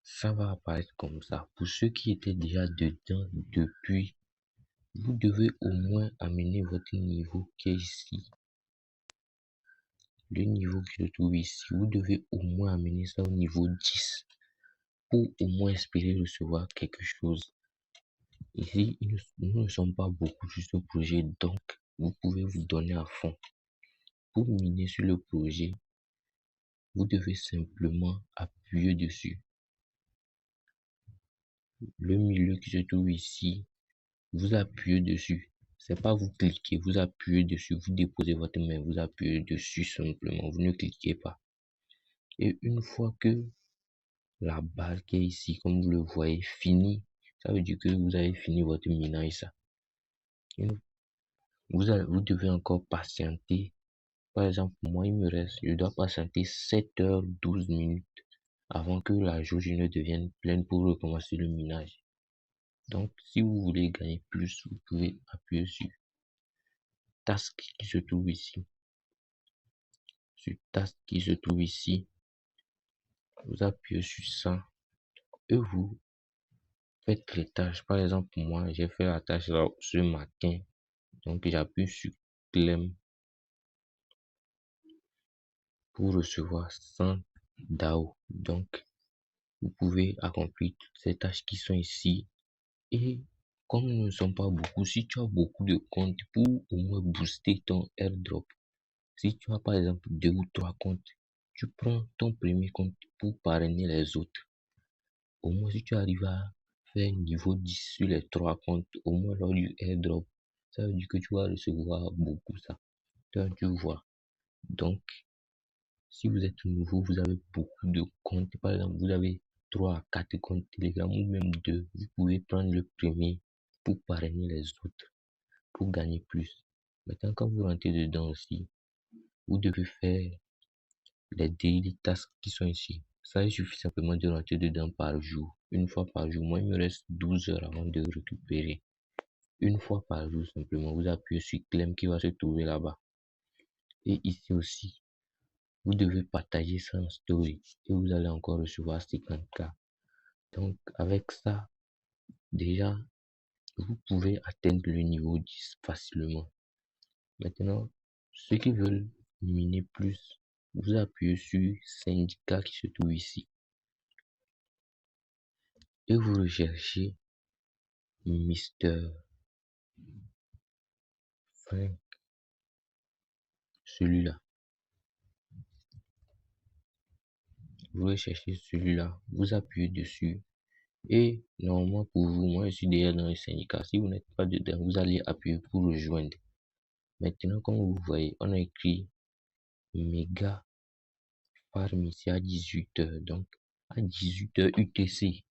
ça va apparaître comme ça. Pour ceux qui étaient déjà dedans depuis, vous devez au moins amener votre niveau qui est ici. Le niveau qui se trouve ici, vous devez au moins amener ça au niveau 10 pour au moins espérer recevoir quelque chose. Ici, nous ne sommes pas beaucoup sur ce projet, donc vous pouvez vous donner à fond. Pour miner sur le projet, vous devez simplement appuyer dessus. Le milieu qui se trouve ici, vous appuyez dessus. C'est pas vous cliquez, vous appuyez dessus, vous déposez votre main, vous appuyez dessus simplement, vous ne cliquez pas. Et une fois que la barre qui est ici, comme vous le voyez, finit, ça veut dire que vous avez fini votre minage, ça. Vous devez encore patienter. Par exemple, moi, je dois patienter 7h12 avant que la jauge ne devienne pleine pour recommencer le minage. Donc, si vous voulez gagner plus, vous pouvez appuyer sur Task qui se trouve ici. Sur Task qui se trouve ici, vous appuyez sur ça et vous faites les tâches. Par exemple, moi, j'ai fait la tâche là ce matin. Donc, j'appuie sur Claim pour recevoir 100 DAO. Donc, vous pouvez accomplir toutes ces tâches qui sont ici. Et comme nous ne sommes pas beaucoup, si tu as beaucoup de comptes pour au moins booster ton airdrop, si tu as par exemple 2 ou 3 comptes, tu prends ton premier compte pour parrainer les autres. Au moins, si tu arrives à faire niveau 10 sur les 3 comptes, au moins lors du airdrop, ça veut dire que tu vas recevoir beaucoup ça. Donc, tu vois. Donc, si vous êtes nouveau, vous avez beaucoup de comptes. Par exemple, vous avez 3 à 4 comptes Telegram ou même 2. Vous pouvez prendre le premier pour parrainer les autres, pour gagner plus. Maintenant, quand vous rentrez dedans aussi, vous devez faire les daily tasks qui sont ici. Ça, il suffit simplement de rentrer dedans par jour. Une fois par jour. Moi, il me reste 12 heures avant de récupérer. Une fois par jour, simplement, vous appuyez sur Claim qui va se trouver là-bas. Et ici aussi, vous devez partager ça en story et vous allez encore recevoir 50K. Donc, avec ça, déjà, vous pouvez atteindre le niveau 10 facilement. Maintenant, ceux qui veulent miner plus, vous appuyez sur syndicat qui se trouve ici et vous recherchez Mister Frank, celui-là. Vous recherchez celui-là, vous appuyez dessus et normalement pour vous, moi je suis déjà dans le syndicat. Si vous n'êtes pas dedans, vous allez appuyer pour rejoindre. Maintenant, comme vous voyez, on a écrit méga farm ici à 18h, donc à 18h UTC.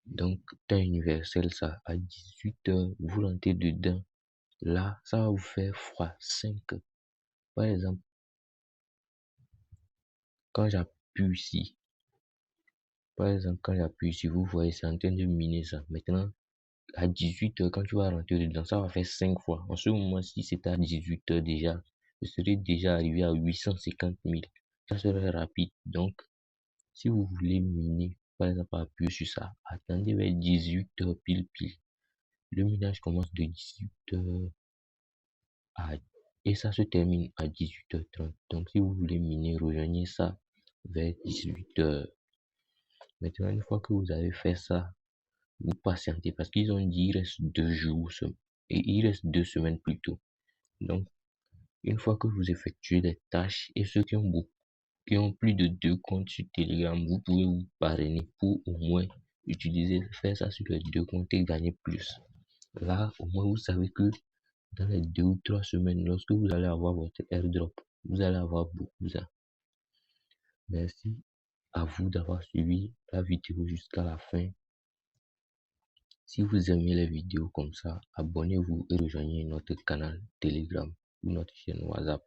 Donc, temps universel, ça, à 18h, vous rentrez dedans. Là, ça va vous faire x5. Par exemple, quand j'appuie ici, vous voyez, c'est en train de miner ça. Maintenant, à 18h, quand tu vas rentrer dedans, ça va faire 5 fois. En ce moment, si c'était à 18h déjà, je serais déjà arrivé à 850 000. Ça serait rapide. Donc, si vous voulez miner, par exemple, appuyer sur ça, attendez vers 18h pile. Le minage commence de 18h et ça se termine à 18h30. Donc, si vous voulez miner, rejoignez ça vers 18h. Maintenant, une fois que vous avez fait ça, vous patientez parce qu'ils ont dit il reste 2 jours et il reste 2 semaines plus tôt. Donc, une fois que vous effectuez les tâches et ceux qui ont plus de 2 comptes sur Telegram, vous pouvez vous parrainer pour au moins faire ça sur les 2 comptes et gagner plus. Là, au moins, vous savez que dans les 2 ou 3 semaines, lorsque vous allez avoir votre airdrop, vous allez avoir beaucoup ça. Merci à vous d'avoir suivi la vidéo jusqu'à la fin. Si vous aimez les vidéos comme ça, abonnez-vous et rejoignez notre canal Telegram ou notre chaîne WhatsApp.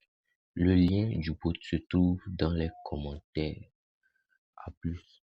Le lien du bot se trouve dans les commentaires. À plus.